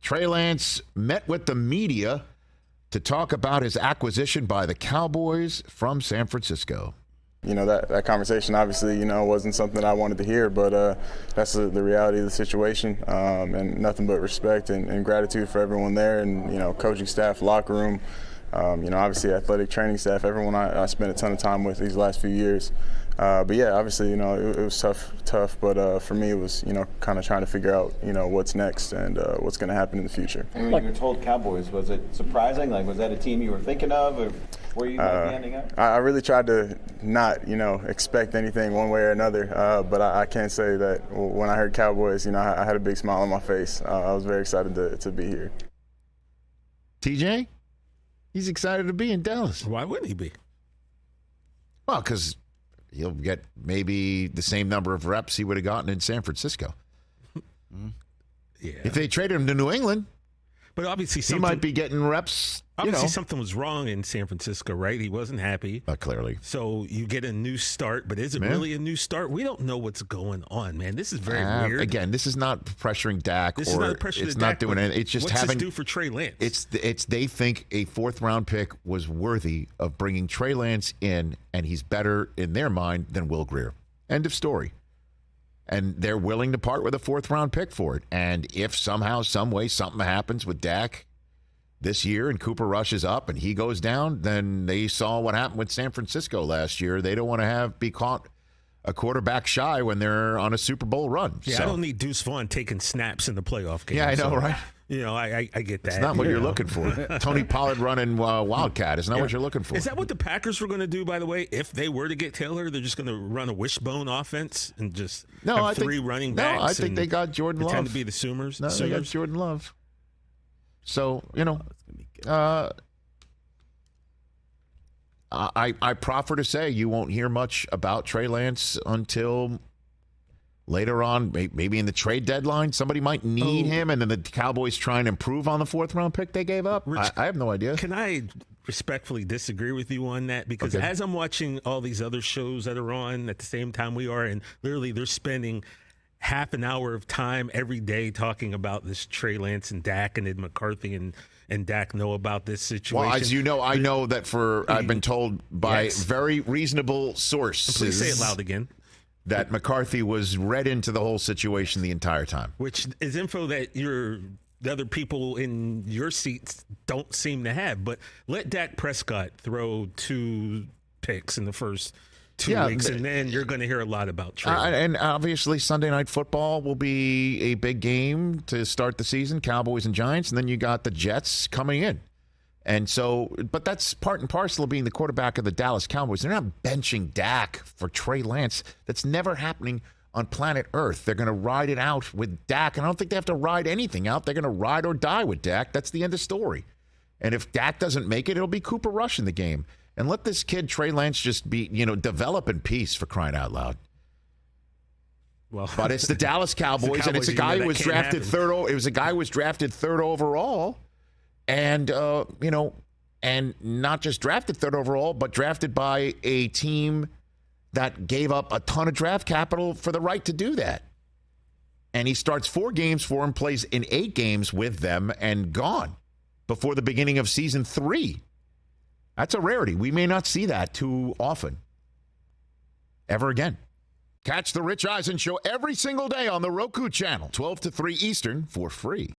Trey Lance met with the media to talk about his acquisition by the Cowboys from San Francisco. You know, that conversation obviously, wasn't something I wanted to hear, but that's the reality of the situation, and nothing but respect and gratitude for everyone there and, coaching staff, locker room, obviously athletic training staff, everyone I spent a ton of time with these last few years. But yeah, obviously, it was tough. But for me, it was, kind of trying to figure out, what's next and what's going to happen in the future. When you were told Cowboys, was it surprising? Like, was that a team you were thinking of, or where you might be ending up? I really tried to not, expect anything one way or another. But I can say that when I heard Cowboys, I had a big smile on my face. I was very excited to be here. TJ, he's excited to be in Dallas. Why wouldn't he be? Well, because he'll get maybe the same number of reps he would have gotten in San Francisco. Yeah. If they traded him to New England, but obviously he might be getting reps. Obviously, something was wrong in San Francisco, right? He wasn't happy. Clearly. So you get a new start, but is it really a new start? We don't know what's going on, man. This is very weird. Again, this is not pressuring Dak. This is not pressuring it's Dak, not doing anything. It's just what's having. This do for Trey Lance? It's they think a 4th-round pick was worthy of bringing Trey Lance in, and he's better in their mind than Will Grier. End of story. And they're willing to part with a 4th-round pick for it. And if somehow, some way, something happens with Dak this year and Cooper Rush is up and he goes down, then they saw what happened with San Francisco last year. They don't want to be caught a quarterback shy when they're on a Super Bowl run. Yeah, I don't need Deuce Vaughn taking snaps in the playoff game. Yeah, I know, right? I get that. It's not what you're looking for. Tony Pollard running Wildcat. It's not what you're looking for. Is that what the Packers were going to do, by the way? If they were to get Taylor, they're just going to run a wishbone offense and just have three running backs? No, I think they got Jordan Love. Pretend to be the Sooners? No, they got Jordan Love. So, I proffer to say you won't hear much about Trey Lance until later on, maybe in the trade deadline. Somebody might need him, and then the Cowboys try and improve on the 4th-round pick they gave up. Rich, I have no idea. Can I respectfully disagree with you on that? Because as I'm watching all these other shows that are on at the same time we are, and literally they're spending half an hour of time every day talking about this Trey Lance and Dak, and did McCarthy and Dak know about this situation? Well, as you know, I know that I've been told by very reasonable sources. Please say it loud again. That McCarthy was read into the whole situation the entire time. Which is info that the other people in your seats don't seem to have. But let Dak Prescott throw 2 picks in the first 2 weeks, and then you're going to hear a lot about Trey. And obviously Sunday Night Football will be a big game to start the season, Cowboys and Giants, and then you got the Jets coming in. And so, but that's part and parcel of being the quarterback of the Dallas Cowboys. They're not benching Dak for Trey Lance. That's never happening on planet Earth. They're going to ride it out with Dak, and I don't think they have to ride anything out. They're going to ride or die with Dak. That's the end of story. And if Dak doesn't make it, it'll be Cooper Rush in the game. And let this kid, Trey Lance, just be, develop in peace, for crying out loud. Well, but it's the Dallas Cowboys, and it's a guy who was drafted third. It was a guy who was drafted 3rd overall. And, and not just drafted 3rd overall, but drafted by a team that gave up a ton of draft capital for the right to do that. And he starts 4 games for him, plays in 8 games with them, and gone before the beginning of season 3. That's a rarity. We may not see that too often ever again. Catch the Rich Eisen Show every single day on the Roku channel, 12 to 3 Eastern, for free.